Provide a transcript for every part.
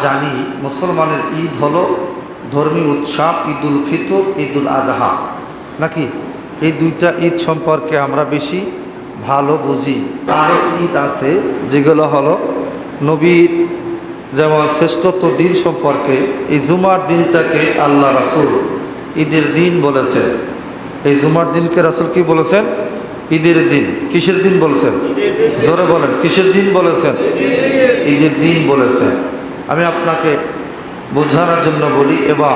জানি মুসলমানের ঈদ হলো ধর্মীয় উৎসব ঈদুল ফিতর ঈদুল আজহা, নাকি? এই দুইটা ঈদ সম্পর্কে আমরা বেশি ভালো বুঝি। আরও ঈদ আছে যেগুলো হলো নবীর যেমন শ্রেষ্ঠত্ব দিন সম্পর্কে। এই জুমার দিনটাকে আল্লাহ রাসূল ঈদের দিন বলেছেন। এই জুমার দিনকে রাসূল কি বলেছেন? ঈদের দিন। কিসের দিন বলেছেন? জোরে বলেন, কিসের দিন বলেছেন? ঈদের দিন বলেছেন। আমি আপনাকে বোঝানোর জন্য বলি, এবং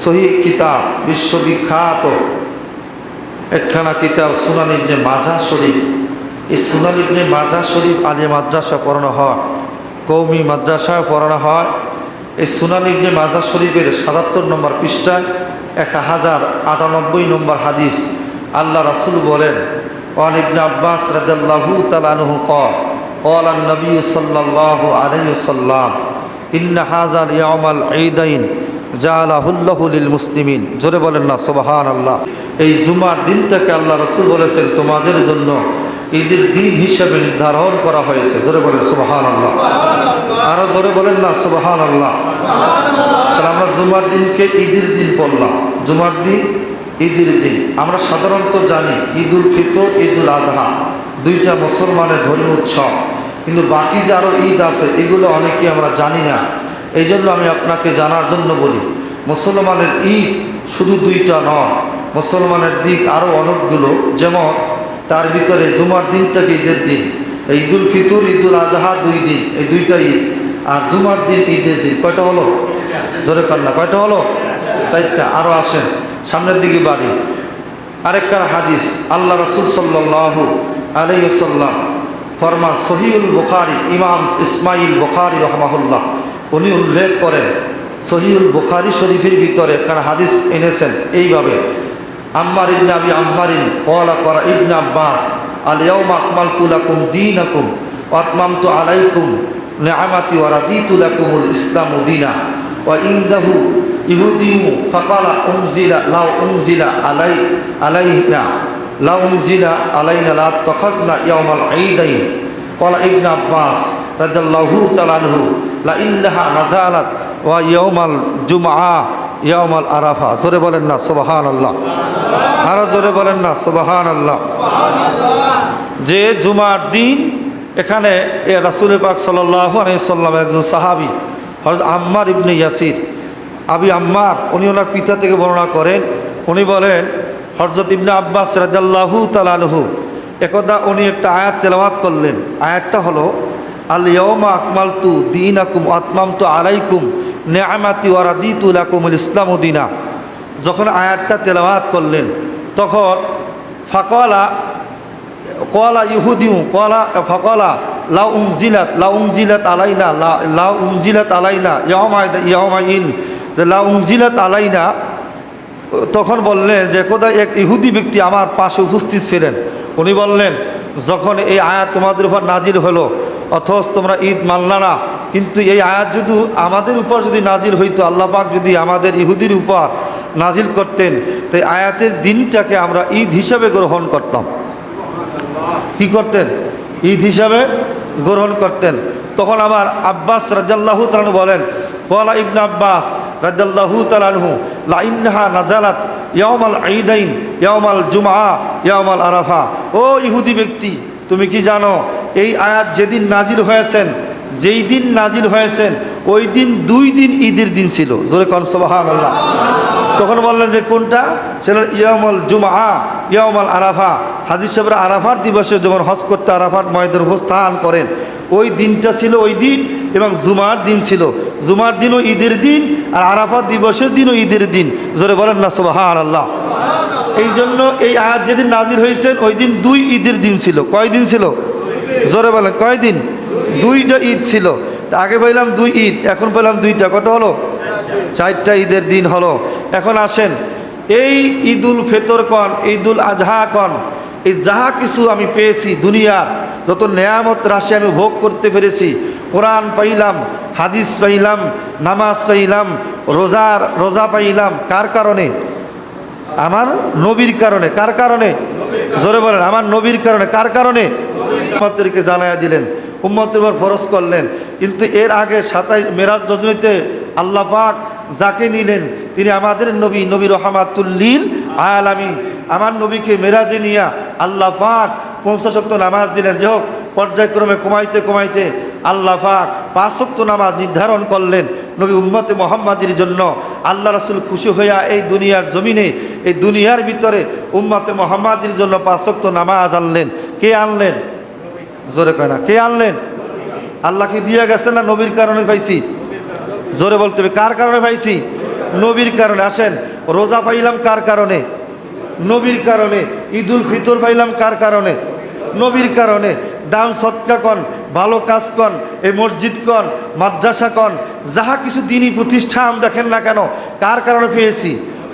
সহিহ কিতাব বিশ্ববিখ্যাত একখানা কিতাব সুনান ইবনে মাজাহ শরীফ। এই সুনান ইবনে মাজাহ শরীফ আলিয়া মাদ্রাসা পড়ানো হয়, কওমি মাদ্রাসায় পড়ানো হয়। এই সুনান ইবনে মাজাহ শরীফের ৭৭ নম্বর পৃষ্ঠায় 1098 নম্বর হাদিস আল্লাহ রাসূল বলেন, ওয়ান ইবনে আব্বাস রাদিয়াল্লাহু তাআলা আনহু ক্বাল ক্বালা নবী সাল্লাল্লাহু আলাইহি ওয়াসাল্লাম ইন্না হাযাল ইয়াউমাল ঈদাইন জাআলাহুল্লাহু লিল মুসলিমিন। জোরে বলেন না সুবহানাল্লাহ। এই জুমার দিনটাকে আল্লাহ রাসূল বলেছেন তোমাদের জন্য ঈদের দিন হিসেবে নির্ধারণ করা হয়েছে। জোরে বলেন সুবহানাল্লাহ। আরো জোরে বলেন না সুবহানাল্লাহ। তাহলে আমরা জুমার দিনকে ঈদের দিন বললাম। জুমার দিন ঈদের দিন। আমরা সাধারণত জানি ঈদুল ফিতর ঈদুল আজহা দুইটা মুসলমানের ধর্মীয় উৎসব, কিন্তু বাকি যে আরও ঈদ আছে এগুলো অনেকেই আমরা জানি না। এই জন্য আমি আপনাকে জানার জন্য বলি, মুসলমানের ঈদ শুধু দুইটা নয়, মুসলমানের দিক আরও অনেকগুলো। যেমন তার ভিতরে জুমার দিনটাকে ঈদের দিন, ঈদুল ফিতর ঈদুল আজহা দুই দিন, এই দুইটা ঈদ। আর জুমার দিন ঈদের দিন কয়টা হলো? জোরে কান্না, কয়টা হলো? 4টা। আরও আসেন সামনের দিকে বাড়ি। আরেকখানা হাদিস আল্লাহ রাসূল সাল্লাল্লাহু আলাইহি ওয়াসাল্লাম ফরমান, সহিহুল বুখারী, ইমাম ইসমাইল বুখারী রাহমাহুল্লাহ উনি উল্লেখ করেন, সহিহুল বুখারী শরীফের ভিতরে একখানা হাদিস এনেছেন এইভাবে, আম্মার ইবনে আবি আম্মারিন ক্বালা ক্বালা ইবনে আব্বাস আল ইয়াউমা আকমালতু লাকুম দীনাকুম ওয়া আতমামতু আলাইকুম নিআমাতি ওয়া রাদিতু লাকুমুল ইসলামু দীনা। ওয়া ইনদাহু ইহুদিয়্যু ফাকালা উনজিলা লাউ উনজিলা আলাইনা লাউ উনজিলা আলাইনা লা তাখাযনা ইয়াউমাল ঈদাইন। ক্বালা ইবনে আব্বাস রাদিয়াল্লাহু তাআলা আনহু লা ইন্নাহা নাযালাত ওয়া ইয়াউমাল জুমআ ইয়াউমাল আরাফা। জোরে বলেন না সুবহানাল্লাহ। আরো জোরে বলেন না সুবহানাল্লাহ। যে জুমার দিন এখানে রাসূল পাক সাল্লাল্লাহু আলাইহি ওয়াসাল্লামের একজন সাহাবী হযরত আম্মার ইবনে ইয়াসির, আবি আম্মার, উনি ওনার পিতা থেকে বর্ণনা করেন। উনি বলেন হযরত ইবনে আব্বাস রাদিয়াল্লাহু তাআলা আনহু একদা উনি একটা আয়াত তেলাওয়াত করলেন। আয়াতটা হলো আল ইয়াউমা আকমালতু দীনাকুম ওয়া আতমামতু আলাইকুম নিআমাতি ওয়া রাদিতু লাকুমুল ইসলামু দীনা। যখন আয়াতটা তেলাওয়াত করলেন তখন ক্বালা ইহুদিয়্যু ফাকালা লাউ উনজিলাত আলাইনা ইয়াউমাইন লাউ উনজিলাত আলাইনা। তখন বললেন যে খোদা, এক ইহুদি ব্যক্তি আমার পাশে উপস্থিত ছিলেন। উনি বললেন, যখন এই আয়াত তোমাদের উপর নাজিল হলো অথচ তোমরা ঈদ মানলা না, কিন্তু এই আয়াত যদি আমাদের উপর যদি নাজিল হইতো, আল্লাহ পাক যদি আমাদের ইহুদির উপর নাজিল করতেন, তাই আয়াতের দিনটাকে আমরা ঈদ হিসাবে গ্রহণ করতাম। কি করতেন? ঈদ হিসাবে গ্রহণ করতেন। তখন আবার আব্বাস রাদিয়াল্লাহু তাআলা বলেন, ক্বালা ইবনে আব্বাস রাদিয়াল্লাহু তাআলা আনহু লা ইন্নাহা নাযালাত ইয়াউমাল ঈদাইন ইয়াউমাল জুমআ ইয়াউমাল আরাফা। ও ইহুদি ব্যক্তি, তুমি কি জানো এই আয়াত যেদিন নাজিল হয়েছেন, যেই দিন নাজিল হয়েছেন ওই দিন 2 দিন ঈদের দিন ছিল। জোরে কোন সুবহানাল্লাহ। তখন বললেন যে কোনটা? সেটা ইয়াউমুল জুমআ ইয়াউমাল আরাফা। হাজী সাহেবরা আরাফার দিবসে যেমন হজ করতে আরাফার ময়দানে অবস্থান করেন, ওই দিনটা ছিল ওই দিন, এবং জুমার দিন ছিল। জুমার দিনও ঈদের দিন আর আরাফার দিবসের দিনও ঈদের দিন। জোরে বলেন না সুবহানাল্লাহ। এই জন্য এই আয়াত যেদিন নাজিল হয়েছেন ওই দিন 2 ঈদের দিন ছিল। কয় দিন ছিল? জোরে বলেন, কয় দিন? 2টা ঈদ ছিল। আগে পেলাম 2 ঈদ, এখন পেলাম 2টা। কত হলো? 4টা ঈদের দিন হলো। এখন আসেন, এই ঈদুল ফিতর কন, ঈদুল আজহা কন, এই যাহা কিছু আমি পেয়েছি, দুনিয়ার যত নেয়ামত রাশি আমি ভোগ করতে পেরেছি, কোরআন পাইলাম, হাদিস পাইলাম, নামাজ পাইলাম, রোজা পাইলাম, কার কারণে? আমার নবীর কারণে। কার কারণে? জোরে বলেন, আমার নবীর কারণে। কার কারণে? উম্মতদেরকে জানায়া দিলেন, উম্মতের উপর ফরজ করলেন কিন্তু এর আগে 27 মেরাজ রজনীতে আল্লাহ পাক যাকে নিলেন তিনি আমাদের নবী, নবী রহমাতুল্লিল আলামিন। আমার নবীকে মেরাজে নিয়া আল্লাহ পাক 50 ওয়াক্ত নামাজ দিলেন। যে হোক, পর্যায়ক্রমে কমাইতে কমাইতে আল্লাহ পাক 5 ওয়াক্ত নামাজ নির্ধারণ করলেন নবী উম্মতে মুহাম্মাদের জন্য। আল্লাহ রাসূল খুশি হইয়া এই দুনিয়ার জমিনে, এই দুনিয়ার ভিতরে উম্মতে মুহাম্মাদের জন্য 5 ওয়াক্ত নামাজ আনলেন। কে আনলেন? জোরে কয় না, কে আনলেন? আল্লাহকে দিয়ে গেছে না নবীর কারণে পাইছি? জোরে বলতে হবে, কার কারণে পাইছি? নবীর কারণে। আসেন, রোজা পাইলাম কার কারণে? নবীর কারণে। ঈদুল ফিতর পাইলাম কার কারণে? নবীর কারণে। দান সৎকা কন, ভালো কাজ কন, এই মসজিদ কন, মাদ্রাসা কন, যাহা কিছু দিনই প্রতিষ্ঠান দেখেন না কেন, কার কারণে পেয়েছি?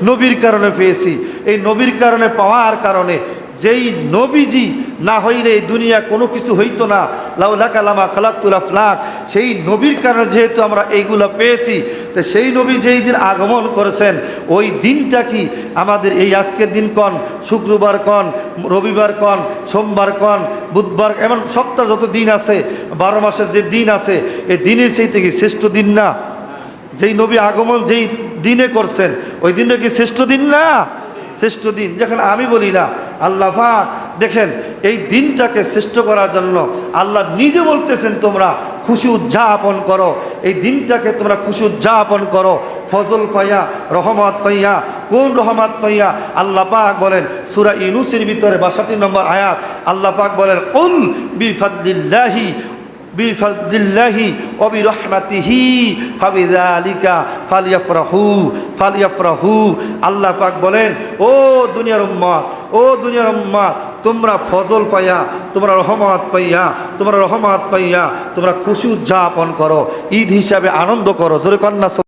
নবীর কারণে পেয়েছি। এই নবীর কারণে পাওয়ার কারণে, যেই নবীজি না হইলে এই দুনিয়া কোনো কিছু হইতো না, লাউলাকা লামা খালাকতুল আফলাক, সেই নবীর কারণে যেহেতু আমরা এইগুলো পেয়েছি, তো সেই নবী যেই দিন আগমন করেছেন ওই দিনটা কি আমাদের এই আজকের দিন কন, শুক্রবার কন, রবিবার কন, সোমবার কন, বুধবার, এমন সপ্তাহ যত দিন আছে, 12 মাসের যে দিন আছে, এই দিনের সেই থেকে শ্রেষ্ঠ দিন না? যেই নবী আগমন যেই দিনে করছেন ওই দিনটা কি শ্রেষ্ঠ দিন না? শ্রেষ্ঠ দিন। যেখানে আমি বলি না, আল্লাহ পাক দেখেন এই দিনটাকে শ্রেষ্ঠ করার জন্য আল্লাহ নিজে বলতেছেন তোমরা খুশি উদযাপন করো, এই দিনটাকে তোমরা খুশি উদযাপন করো, ফজল পাইয়া, রহমত পাইয়া। কোন রহমত পাইয়া? আল্লাহ পাক বলেন সূরা ইউনূসের ভিতরে 62 নম্বর আয়াত, আল্লাহ পাক বলেন কুল বিফাদলিল্লাহি বিফাদলিল্লাহি ওয়া বিরহমাতিহি ফাবিযালিকা ফালিয়াফরাহু। আল্লাহ পাক বলেন, ও দুনিয়ার উম্মত, ও দুনিয়ার উম্মত, তোমরা ফজল পাইয়া, তোমরা রহমত পাইয়া, তোমরা রহমত পাইয়া তোমরা খুশি উদযাপন করো, ঈদ হিসাবে আনন্দ করো। জোরে কন্যা